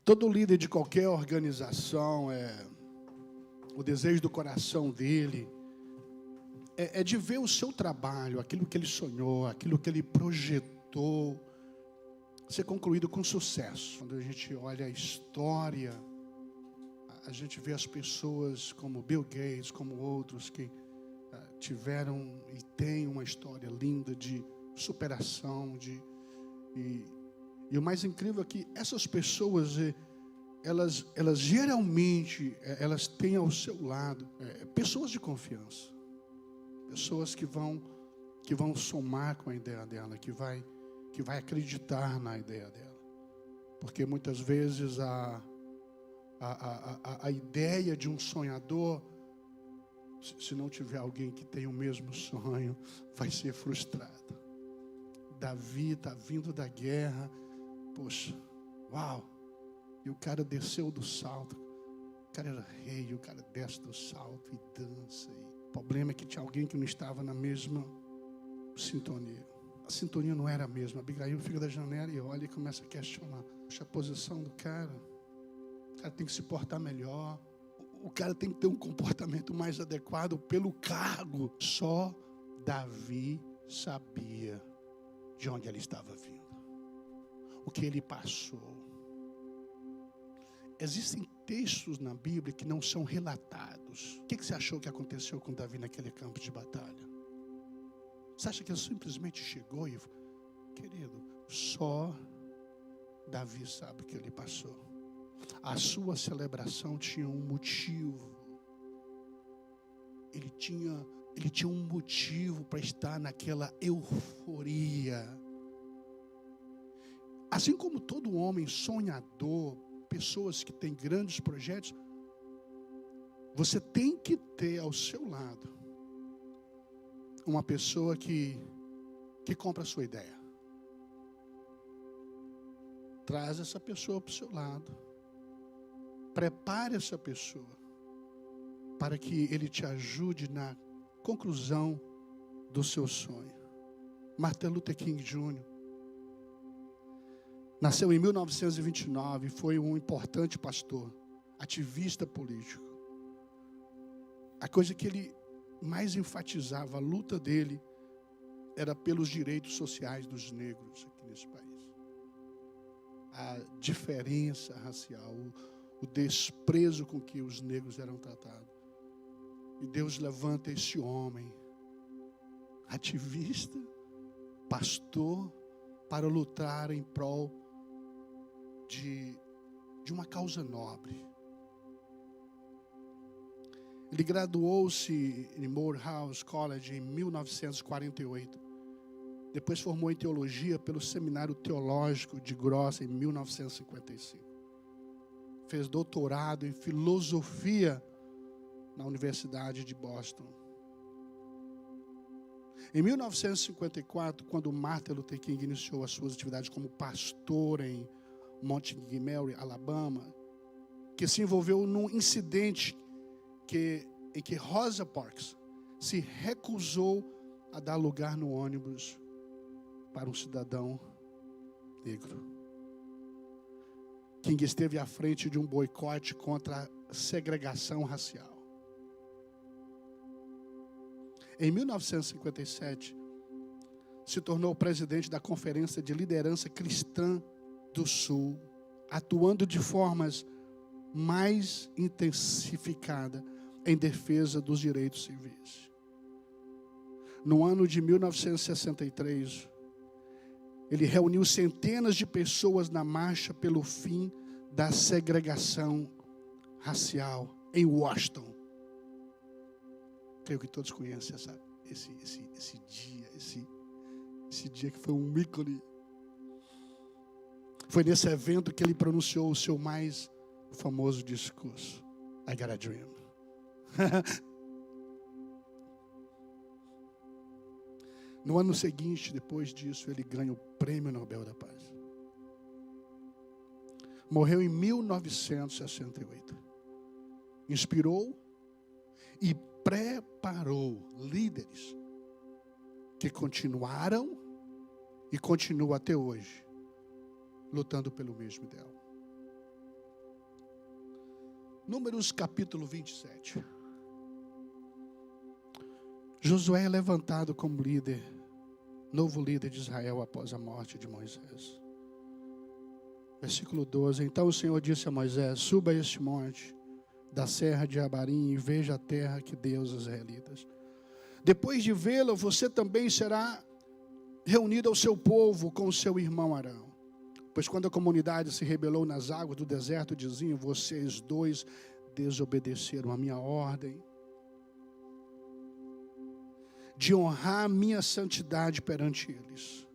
Todo líder de qualquer organização, o desejo do coração dele é de ver o seu trabalho, aquilo que ele sonhou, aquilo que ele projetou, ser concluído com sucesso. Quando a gente olha a história, a gente vê as pessoas como Bill Gates, como outros que tiveram e têm uma história linda de superação, e o mais incrível é que essas pessoas, elas geralmente, elas têm ao seu lado pessoas de confiança, pessoas que vão somar com a ideia dela, que vai acreditar na ideia dela, porque muitas vezes a ideia de um sonhador, se não tiver alguém que tem o mesmo sonho, vai ser frustrada. Davi está vindo da guerra, poxa, uau, e o cara desceu do salto, o cara era rei, o cara desce do salto e dança, o problema é que tinha alguém que não estava na mesma sintonia. A sintonia não era a mesma. Abigail fica da janela e olha e começa a questionar. Poxa, a posição do cara, o cara tem que se portar melhor, o cara tem que ter um comportamento mais adequado pelo cargo. Só Davi sabia de onde ele estava vindo, o que ele passou. Existem textos na Bíblia que não são relatados. O que você achou que aconteceu com Davi naquele campo de batalha? Você acha que ele simplesmente chegou e... Querido, só Davi sabe o que ele passou. A sua celebração tinha um motivo. Ele tinha um motivo para estar naquela euforia. Assim como todo homem sonhador, pessoas que têm grandes projetos, você tem que ter ao seu lado uma pessoa que compra a sua ideia. Traz essa pessoa para o seu lado. Prepare essa pessoa para que ele te ajude na conclusão do seu sonho. Martin Luther King Jr. nasceu em 1929, foi um importante pastor, ativista político. A coisa que ele mais enfatizava, a luta dele, era pelos direitos sociais dos negros aqui nesse país. A diferença racial, o desprezo com que os negros eram tratados. E Deus levanta esse homem, ativista, pastor, para lutar em prol de uma causa nobre. Ele graduou-se em Morehouse College em 1948. Depois formou em teologia pelo Seminário Teológico de Grossa em 1955. Fez doutorado em filosofia na Universidade de Boston. Em 1954, quando Martin Luther King iniciou as suas atividades como pastor em Montgomery, Alabama, que se envolveu num incidente em que Rosa Parks se recusou a dar lugar no ônibus para um cidadão negro. King esteve à frente de um boicote contra a segregação racial. Em 1957, se tornou presidente da Conferência de Liderança Cristã do Sul, atuando de formas mais intensificadas em defesa dos direitos civis. No ano de 1963, ele reuniu centenas de pessoas na marcha pelo fim da segregação racial em Washington. Creio que todos conhecem esse dia que foi um ícone. Foi nesse evento que ele pronunciou o seu mais famoso discurso. I got a dream. No ano seguinte, depois disso, ele ganha o Prêmio Nobel da Paz. Morreu em 1968. Inspirou e preparou líderes que continuaram e continuam até hoje lutando pelo mesmo ideal. Números capítulo 27. Josué é levantado como líder, novo líder de Israel após a morte de Moisés. Versículo 12. Então o Senhor disse a Moisés: suba a este monte da serra de Abarim e veja a terra que deu aos israelitas. Depois de vê-la, você também será reunido ao seu povo com o seu irmão Arão. Pois quando a comunidade se rebelou nas águas do deserto, diziam: vocês dois desobedeceram a minha ordem de honrar a minha santidade perante eles.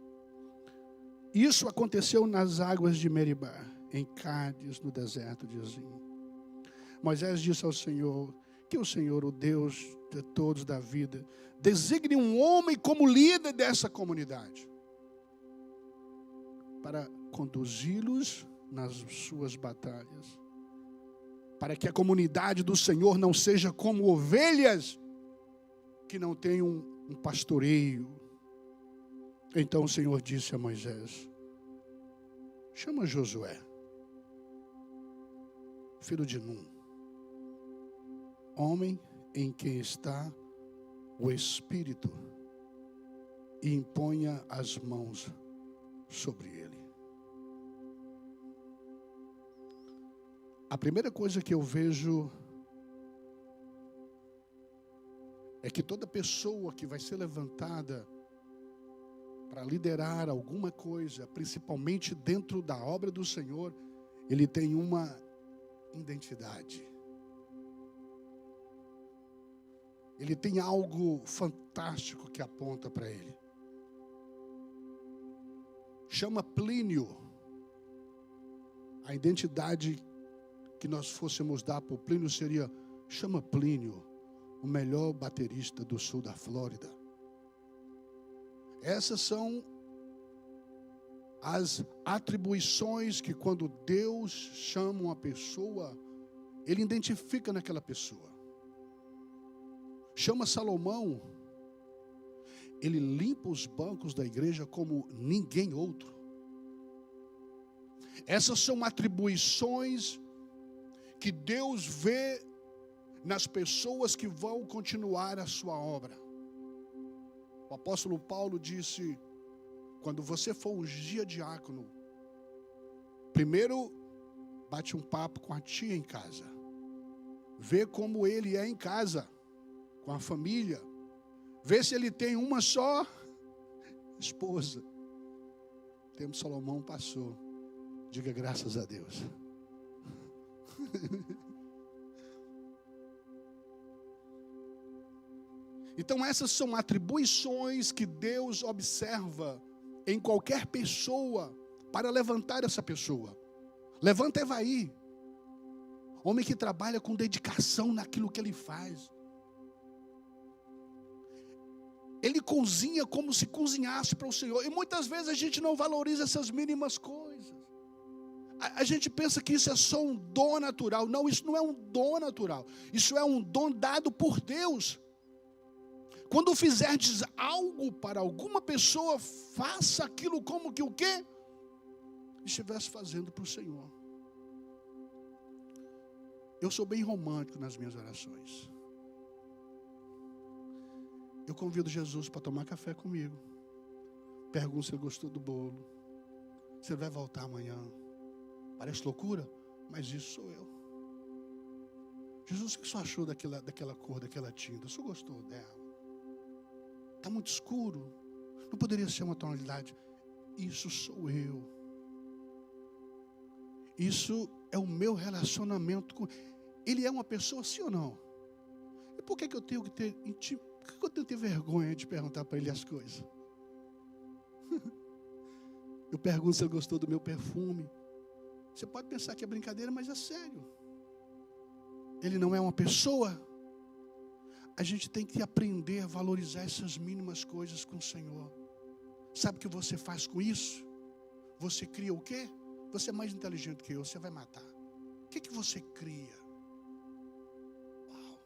Isso aconteceu nas águas de Meribá, em Cádiz, no deserto de Zim. Moisés disse ao Senhor: que o Senhor, o Deus de todos da vida, designe um homem como líder dessa comunidade, para conduzi-los nas suas batalhas, para que a comunidade do Senhor não seja como ovelhas que não têm um pastoreio. Então o Senhor disse a Moisés: chama Josué, filho de Num, homem em quem está o Espírito, e imponha as mãos sobre ele. A primeira coisa que eu vejo é que toda pessoa que vai ser levantada para liderar alguma coisa, principalmente dentro da obra do Senhor, ele tem uma identidade. Ele tem algo fantástico que aponta para ele. Chama Plínio. A identidade que nós fôssemos dar para o Plínio seria: chama Plínio, o melhor baterista do sul da Flórida. Essas são as atribuições que, quando Deus chama uma pessoa, Ele identifica naquela pessoa. Chama Salomão, ele limpa os bancos da igreja como ninguém outro. Essas são atribuições que Deus vê nas pessoas que vão continuar a sua obra. O apóstolo Paulo disse: quando você for ungir diácono, primeiro bate um papo com a tia em casa, vê como ele é em casa, com a família, vê se ele tem uma só esposa. O tempo de Salomão passou, diga graças a Deus. Então essas são atribuições que Deus observa em qualquer pessoa para levantar essa pessoa. Levanta Evaí, homem que trabalha com dedicação naquilo que ele faz. Ele cozinha como se cozinhasse para o Senhor. E muitas vezes a gente não valoriza essas mínimas coisas. A gente pensa que isso é só um dom natural. Não, isso não é um dom natural. Isso é um dom dado por Deus. Quando fizerdes algo para alguma pessoa, faça aquilo como que o quê? Estivesse fazendo para o Senhor. Eu sou bem romântico nas minhas orações. Eu convido Jesus para tomar café comigo. Pergunto se ele gostou do bolo. Se ele vai voltar amanhã. Parece loucura, mas isso sou eu. Jesus, o que o senhor achou daquela cor, daquela tinta? O senhor gostou dela? Está muito escuro. Não poderia ser uma tonalidade. Isso sou eu. Isso é o meu relacionamento com ele. É uma pessoa, sim ou não? E por que eu tenho que ter intimidade? Por que eu tenho que ter vergonha de perguntar para ele as coisas? Eu pergunto se ele gostou do meu perfume. Você pode pensar que é brincadeira, mas é sério. Ele não é uma pessoa. A gente tem que aprender a valorizar essas mínimas coisas com o Senhor. Sabe o que você faz com isso? Você cria o quê? Você é mais inteligente que eu, você vai matar. O que você cria? Uau,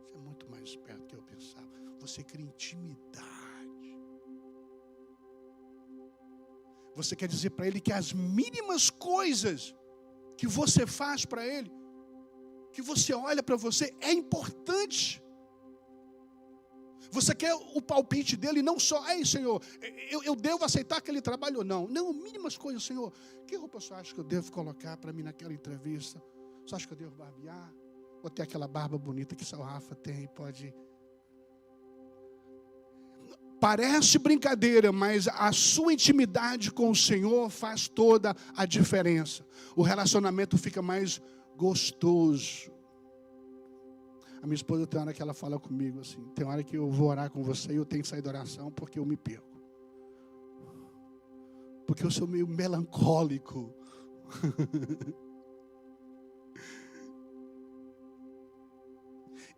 você é muito mais esperto do que eu pensava. Você cria intimidade. Você quer dizer para ele que as mínimas coisas que você faz para ele, que você olha para você é importante. Você quer o palpite dele, não só, ei, Senhor, eu devo aceitar aquele trabalho ou não. Não, mínimas coisas, Senhor. Que roupa você acha que eu devo colocar para mim naquela entrevista? Você acha que eu devo barbear? Ou ter aquela barba bonita que só o Rafa tem, pode... Parece brincadeira, mas a sua intimidade com o Senhor faz toda a diferença. O relacionamento fica mais gostoso. A minha esposa tem hora que ela fala comigo assim, tem hora que eu vou orar com você e eu tenho que sair da oração porque eu me perco. Porque eu sou meio melancólico.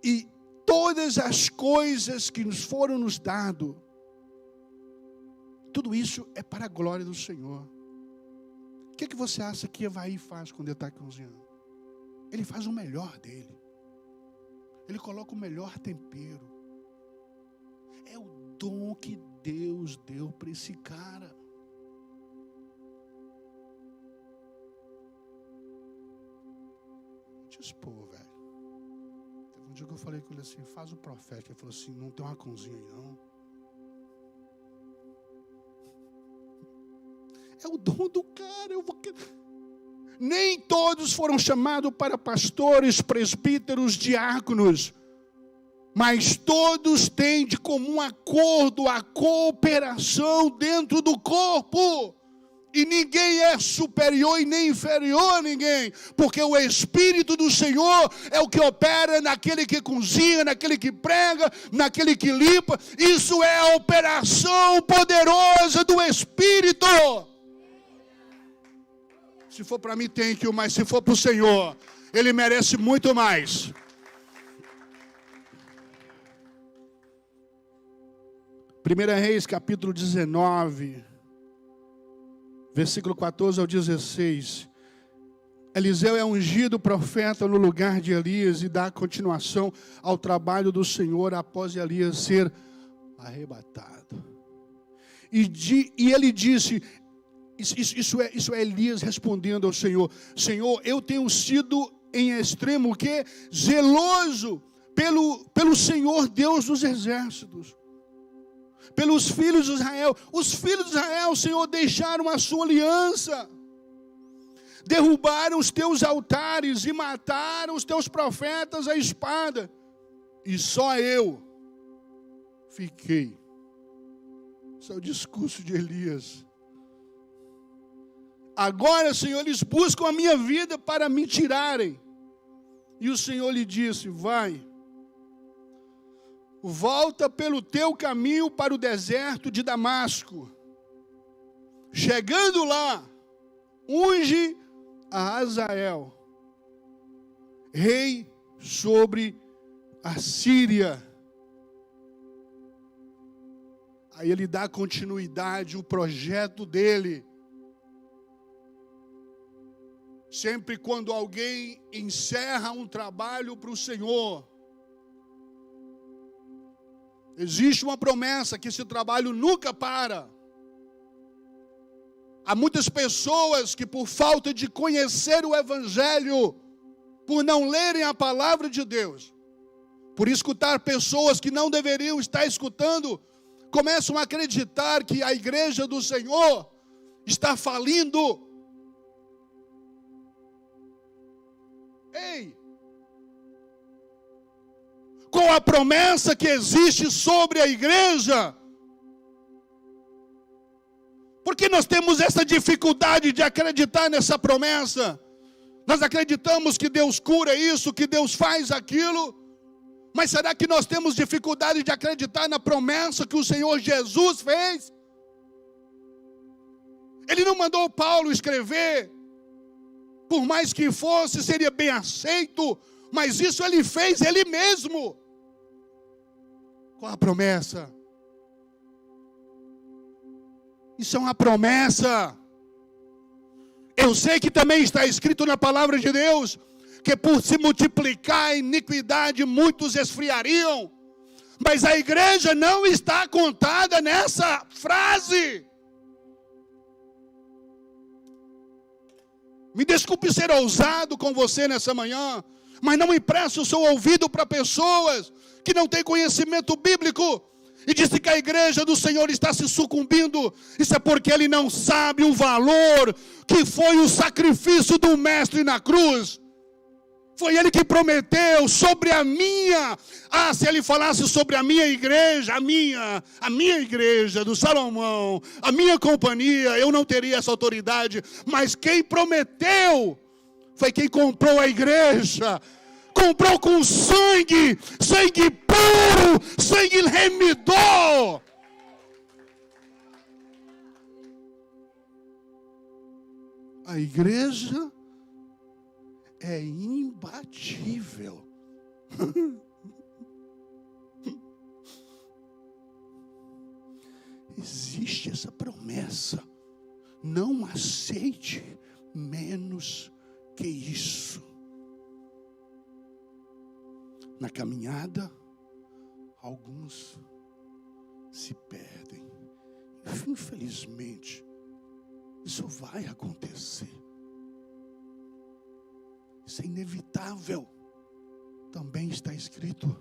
E todas as coisas que nos foram nos dadas, tudo isso é para a glória do Senhor. O que você acha que Evaí faz quando ele está cozinhando? Ele faz o melhor dele. Ele coloca o melhor tempero. É o dom que Deus deu para esse cara. Vou te expor, velho. Teve um dia que eu falei com ele assim, faz o profético. Ele falou assim, não tem uma cozinha aí não. É o dom do cara. Nem todos foram chamados para pastores, presbíteros, diáconos. Mas todos têm de comum acordo a cooperação dentro do corpo. E ninguém é superior e nem inferior a ninguém. Porque o Espírito do Senhor é o que opera naquele que cozinha, naquele que prega, naquele que limpa. Isso é a operação poderosa do Espírito. Se for para mim, tem que, mas se for para o Senhor, Ele merece muito mais. Primeira Reis, capítulo 19, versículo 14 ao 16. Eliseu é ungido profeta no lugar de Elias e dá continuação ao trabalho do Senhor após Elias ser arrebatado. E ele disse... Isso é Elias respondendo ao Senhor. Senhor, eu tenho sido em extremo o quê? Zeloso pelo Senhor Deus dos exércitos. Pelos filhos de Israel. Os filhos de Israel, Senhor, deixaram a sua aliança. Derrubaram os teus altares e mataram os teus profetas à espada. E só eu fiquei. Esse é o discurso de Elias. Agora, Senhor, eles buscam a minha vida para me tirarem. E o Senhor lhe disse, vai, volta pelo teu caminho para o deserto de Damasco. Chegando lá, unge a Hazael, rei sobre a Síria. Aí ele dá continuidade ao projeto dele. Sempre quando alguém encerra um trabalho para o Senhor, existe uma promessa que esse trabalho nunca para. Há muitas pessoas que por falta de conhecer o Evangelho, por não lerem a palavra de Deus, por escutar pessoas que não deveriam estar escutando, começam a acreditar que a igreja do Senhor está falindo. Ei, com a promessa que existe sobre a igreja, por que nós temos essa dificuldade de acreditar nessa promessa? Nós acreditamos que Deus cura isso, que Deus faz aquilo, mas será que nós temos dificuldade de acreditar na promessa que o Senhor Jesus fez? Ele não mandou Paulo escrever, por mais que fosse, seria bem aceito, mas isso ele fez ele mesmo. Qual a promessa? Isso é uma promessa. Eu sei que também está escrito na palavra de Deus, que por se multiplicar a iniquidade, muitos esfriariam. Mas a igreja não está contada nessa frase. Me desculpe ser ousado com você nessa manhã, Mas não empreste o seu ouvido para pessoas que não têm conhecimento bíblico. E disse que a igreja do Senhor está se sucumbindo. Isso é porque ele não sabe o valor que foi o sacrifício do Mestre na cruz. Foi ele que prometeu sobre a minha. Se ele falasse sobre a minha igreja, a minha igreja do Salomão, a minha companhia, eu não teria essa autoridade. Mas quem prometeu foi quem comprou a igreja. Comprou com sangue puro, sangue remidor. A igreja é imbatível. Existe essa promessa. Não aceite menos que isso. Na caminhada, alguns se perdem. Infelizmente, isso vai acontecer. Isso é inevitável. Também está escrito.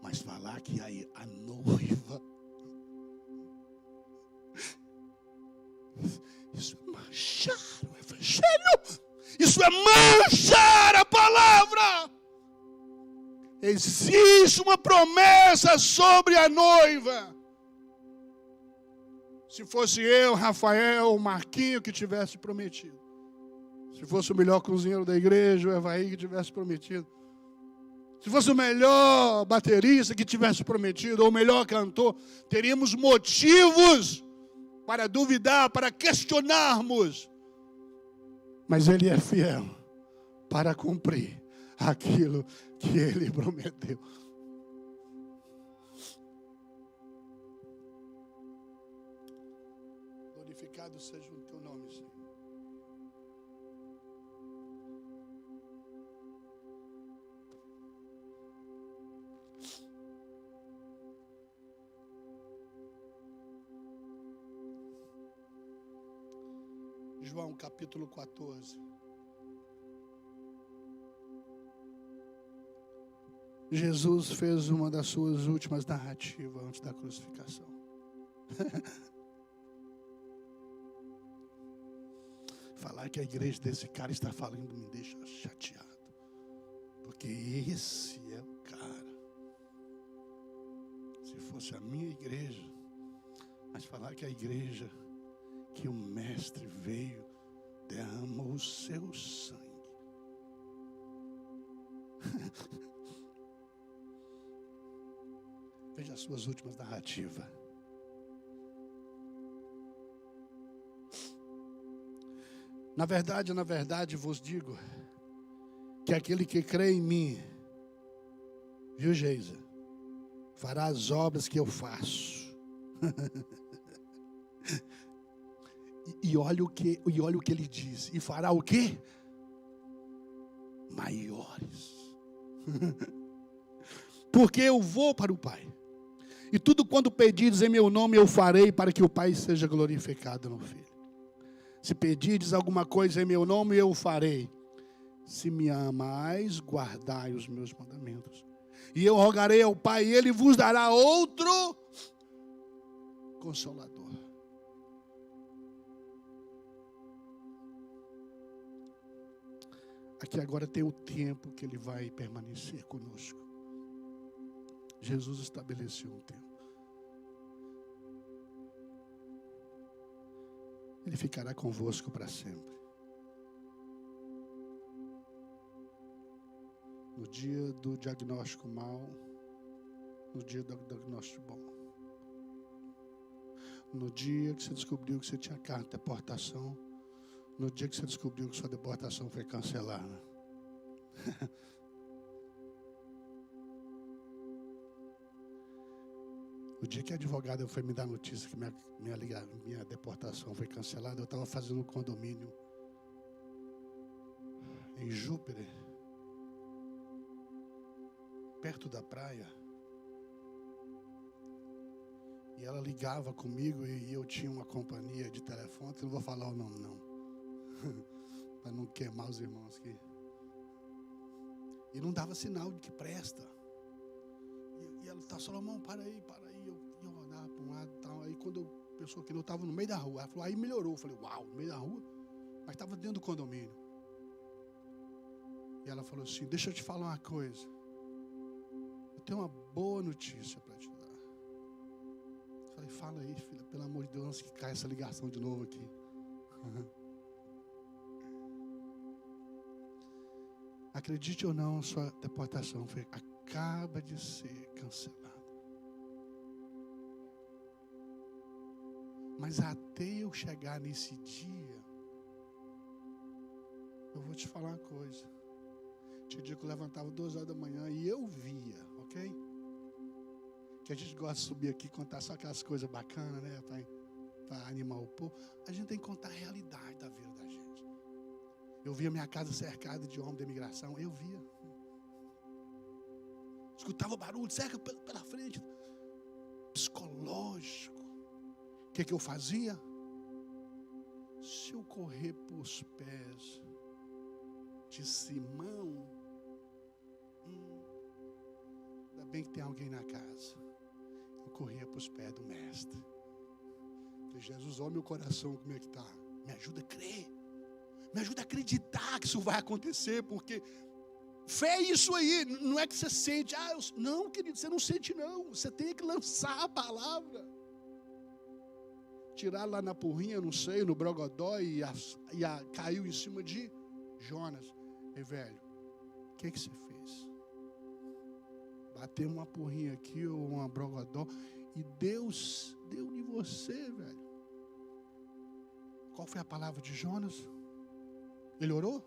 Mas falar que aí a noiva, isso é manchar o evangelho. Isso é manchar a palavra. Existe uma promessa sobre a noiva. Se fosse eu, Rafael, Marquinho que tivesse prometido. Se fosse o melhor cozinheiro da igreja, o Evaí que tivesse prometido. Se fosse o melhor baterista que tivesse prometido, ou o melhor cantor, teríamos motivos para duvidar, para questionarmos. Mas ele é fiel para cumprir aquilo que ele prometeu. Glorificado seja o teu nome, Senhor. João capítulo 14. Jesus fez uma das suas últimas narrativas antes da crucificação. Falar que a igreja desse cara está falando me deixa chateado. Porque esse é o cara. Se fosse a minha igreja, mas falar que a igreja que o mestre veio, derramou o seu sangue. Veja as suas últimas narrativas. Na verdade vos digo que aquele que crê em mim, viu, Geisa, fará as obras que eu faço. E olha o que ele diz. E fará o quê? Maiores. Porque eu vou para o Pai. E tudo quanto pedirdes em meu nome eu farei, para que o Pai seja glorificado no Filho. Se pedirdes alguma coisa em meu nome eu farei. Se me amais, guardai os meus mandamentos. E eu rogarei ao Pai, e Ele vos dará outro Consolador. Aqui agora tem o tempo que Ele vai permanecer conosco. Jesus estabeleceu um tempo. Ele ficará convosco para sempre. No dia do diagnóstico mau, no dia do diagnóstico bom. No dia que você descobriu que você tinha carta de deportação, no dia que você descobriu que sua deportação foi cancelada. O dia que a advogada foi me dar notícia que minha deportação foi cancelada, eu estava fazendo um condomínio em Júpiter, perto da praia. E ela ligava comigo e eu tinha uma companhia de telefone, que não vou falar o nome não, para não queimar os irmãos aqui. E não dava sinal de que presta. E ela estava, Salomão, para aí. Eu olhava para um lado e tal. Aí quando eu pensou que eu estava no meio da rua, ela falou, aí melhorou. Eu falei, uau, no meio da rua? Mas estava dentro do condomínio. E ela falou assim, deixa eu te falar uma coisa. Eu tenho uma boa notícia para te dar. Eu falei, fala aí, filha, pelo amor de Deus, antes que caia essa ligação de novo aqui. Acredite ou não, sua deportação acaba de ser cancelada. Mas até eu chegar nesse dia, eu vou te falar uma coisa. Tinha dia que eu levantava 2 horas da manhã e eu via, ok? Que a gente gosta de subir aqui e contar só aquelas coisas bacanas, né? Para animar o povo. A gente tem que contar a realidade da vida da gente. Eu via minha casa cercada de homens da imigração. Eu via. Escutava barulho, cerca pela frente. Psicológico. O que eu fazia? Se eu correr para os pés de Simão, ainda bem que tem alguém na casa. Eu corria para os pés do mestre. Falei, Jesus, olha meu coração como é que está. Me ajuda a crer. Me ajuda a acreditar que isso vai acontecer, porque fé é isso aí, não é que você sente. Não, querido, você não sente não. Você tem que lançar a palavra. Tirar lá na porrinha, não sei, no brogodó e caiu em cima de Jonas. Ei, velho, o que você fez? Bateu uma porrinha aqui ou uma brogodó e Deus deu em você, velho. Qual foi a palavra de Jonas? Ele orou?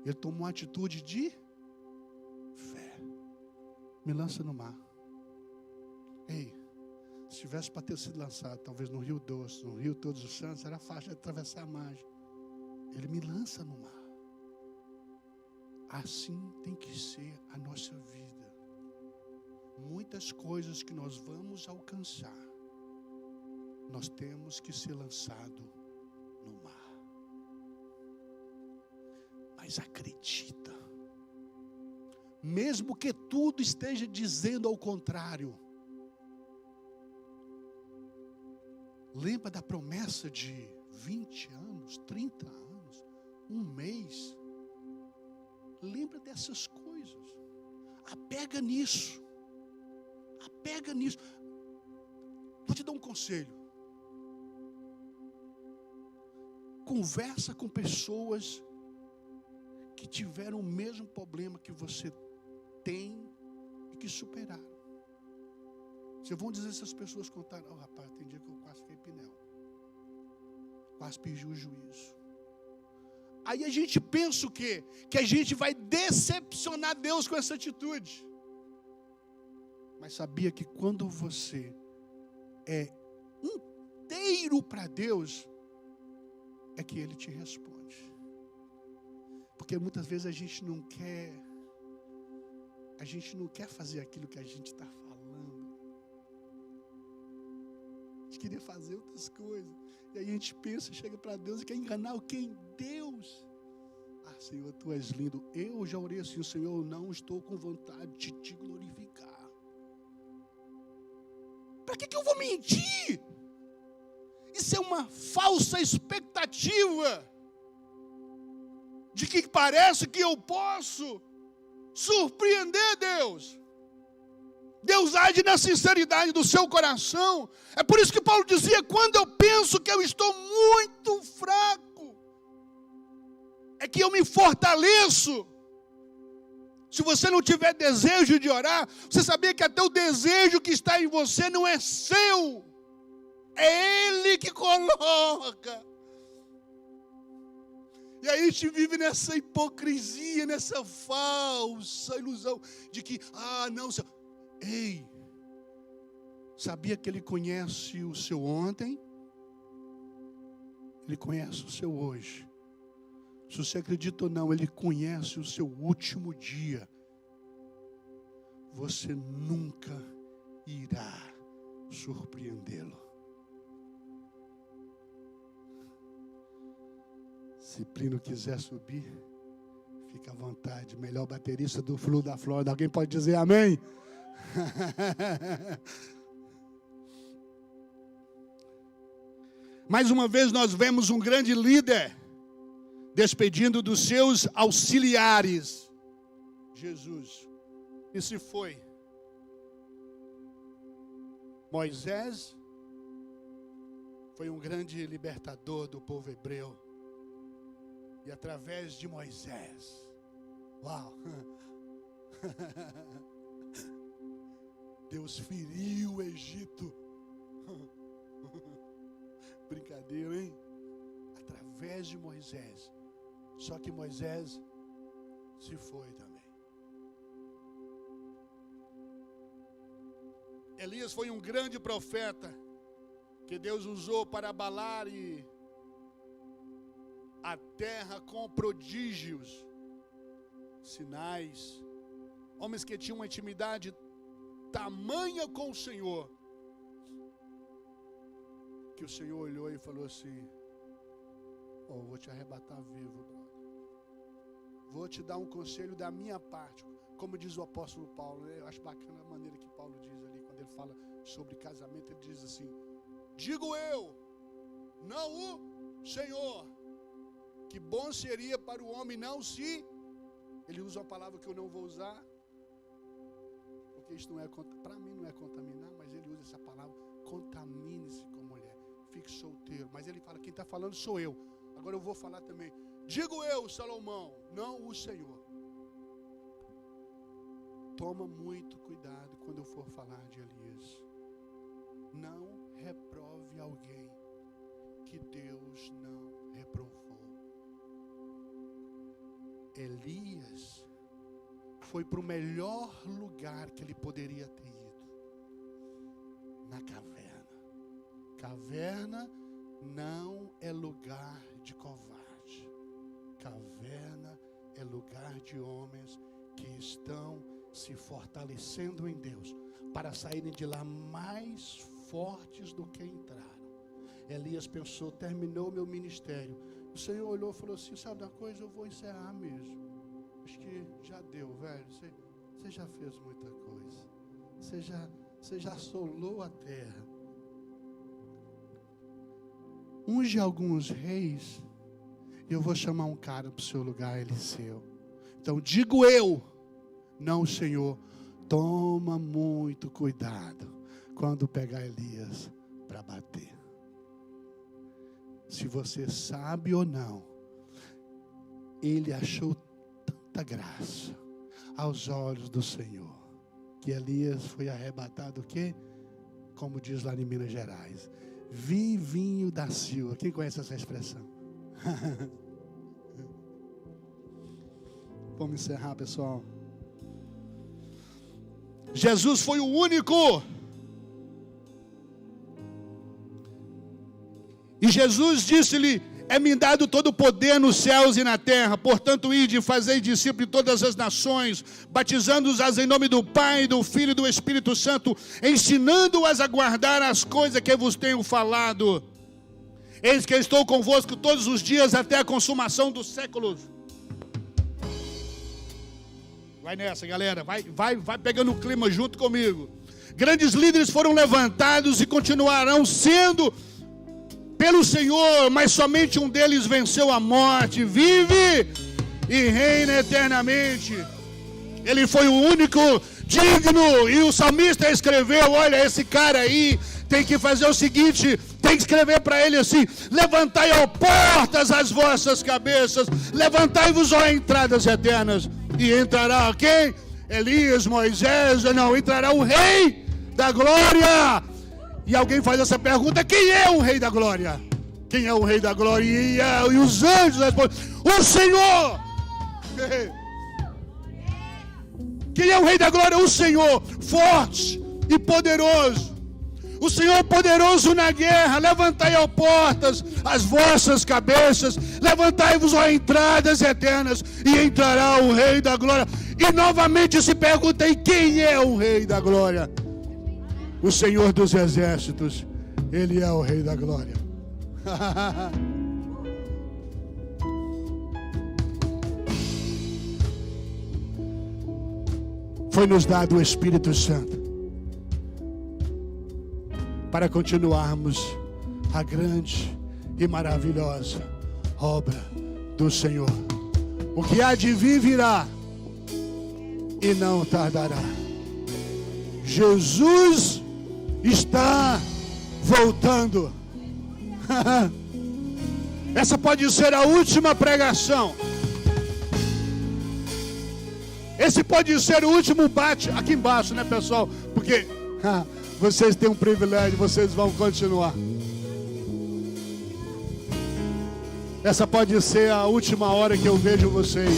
Ele tomou uma atitude de fé. Me lança no mar. Ei, se tivesse para ter sido lançado, talvez no Rio Doce, no Rio Todos os Santos, era fácil de atravessar a margem. Ele me lança no mar. Assim tem que ser a nossa vida. Muitas coisas que nós vamos alcançar, nós temos que ser lançado no mar. Mas acredita, mesmo que tudo esteja dizendo ao contrário, lembra da promessa de 20 anos, 30 anos, um mês, lembra dessas coisas, apega nisso, vou te dar um conselho, conversa com pessoas que tiveram o mesmo problema que você tem e que superaram. Vocês vão dizer, essas pessoas contaram, rapaz, tem dia que eu quase fiquei pneu, quase perdi o juízo. Aí a gente pensa o quê? Que a gente vai decepcionar Deus com essa atitude. Mas sabia que quando você é inteiro para Deus, é que Ele te responde. Porque muitas vezes a gente não quer fazer aquilo que a gente está falando. A gente queria fazer outras coisas. E aí a gente pensa, chega para Deus e quer enganar o quê? Deus. Senhor, Tu és lindo. Eu já orei assim, Senhor, eu não estou com vontade de Te glorificar. Para que eu vou mentir? Isso é uma falsa expectativa de que parece que eu posso surpreender Deus. Deus age na sinceridade do seu coração. É por isso que Paulo dizia, quando eu penso que eu estou muito fraco, é que eu me fortaleço. Se você não tiver desejo de orar, você sabia que até o desejo que está em você não é seu. É Ele que coloca. E aí a gente vive nessa hipocrisia, nessa falsa ilusão de que, não, Senhor. Ei, sabia que Ele conhece o seu ontem? Ele conhece o seu hoje. Se você acredita ou não, Ele conhece o seu último dia. Você nunca irá surpreendê-lo. Se Plínio quiser subir, Fica à vontade, melhor baterista do Flu da Flórida. Alguém pode dizer amém? Mais uma vez nós vemos um grande líder despedindo dos seus auxiliares. Jesus. E se foi. Moisés foi um grande libertador do povo hebreu. E através de Moisés, uau, Deus feriu o Egito. Brincadeira, hein? Através de Moisés. Só que Moisés se foi também. Elias foi um grande profeta que Deus usou para abalar a terra com prodígios, sinais. Homens que tinham uma intimidade tamanha com o Senhor, que o Senhor olhou e falou assim: oh, vou te arrebatar vivo, brother. Vou te dar um conselho da minha parte. Como diz o apóstolo Paulo, eu acho bacana a maneira que Paulo diz ali, quando ele fala sobre casamento, ele diz assim: digo eu, não o Senhor, que bom seria para o homem não se... Ele usa uma palavra que eu não vou usar, porque isso não é, para mim não é contaminar, mas ele usa essa palavra: contamine-se com mulher, fique solteiro. Mas ele fala, quem está falando sou eu. Agora eu vou falar também. Digo eu, Salomão, não o Senhor. Toma muito cuidado quando eu for falar de Elias. Não reprove alguém que Deus não reprovou. Elias foi para o melhor lugar que ele poderia ter ido. Na caverna. Caverna não é lugar de covarde. Caverna é lugar de homens que estão se fortalecendo em Deus, para saírem de lá mais fortes do que entraram. Elias pensou, terminou meu ministério. O Senhor olhou e falou assim: sabe uma coisa, eu vou encerrar mesmo. Acho que já deu, velho. Você já fez muita coisa. Você já assolou a terra. Unge alguns reis, e eu vou chamar um cara para o seu lugar, Eliseu. Então digo eu, não o Senhor. Toma muito cuidado quando pegar Elias para bater. Se você sabe ou não, ele achou tanta graça aos olhos do Senhor, que Elias foi arrebatado o quê? Como diz lá em Minas Gerais, vivinho da Silva. Quem conhece essa expressão? Vamos encerrar, pessoal. Jesus foi o único. E Jesus disse-lhe: é-me dado todo o poder nos céus e na terra. Portanto, ide e fazei discípulos de todas as nações, batizando-as em nome do Pai, do Filho e do Espírito Santo, ensinando-as a guardar as coisas que vos tenho falado. Eis que eu estou convosco todos os dias até a consumação dos séculos. Vai nessa, galera. Vai pegando o clima junto comigo. Grandes líderes foram levantados e continuarão sendo pelo Senhor, mas somente um deles venceu a morte, vive e reina eternamente. Ele foi o único digno, e o salmista escreveu: olha, esse cara aí tem que fazer o seguinte, tem que escrever para ele assim: levantai, ó portas, as vossas cabeças, levantai-vos, ó entradas eternas, e entrará quem? Elias, Moisés, não, entrará o Rei da Glória. E alguém faz essa pergunta: quem é o Rei da Glória? Quem é o Rei da Glória? E os anjos respondem: o Senhor. Quem é o Rei da Glória? O Senhor, forte e poderoso. O Senhor poderoso na guerra. Levantai, ó portas, as vossas cabeças, levantai-vos, ó entradas eternas, e entrará o Rei da Glória. E novamente se pergunta: quem é o Rei da Glória? O Senhor dos Exércitos. Ele é o Rei da Glória. foi nos dado o Espírito Santo para continuarmos a grande e maravilhosa obra do Senhor. O que há de vir virá e não tardará. Jesus está voltando. Essa pode ser a última pregação. Esse pode ser o último bate aqui embaixo, né, pessoal? Porque vocês têm um privilégio, vocês vão continuar. Essa pode ser a última hora que eu vejo vocês.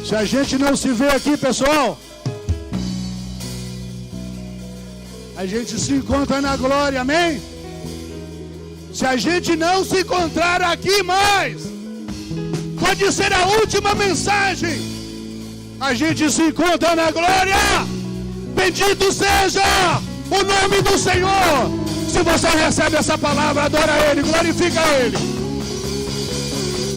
Se a gente não se vê aqui, pessoal, a gente se encontra na glória, amém? Se a gente não se encontrar aqui mais, pode ser a última mensagem. A gente se encontra na glória. Bendito seja o nome do Senhor. Se você recebe essa palavra, adora Ele, glorifica Ele.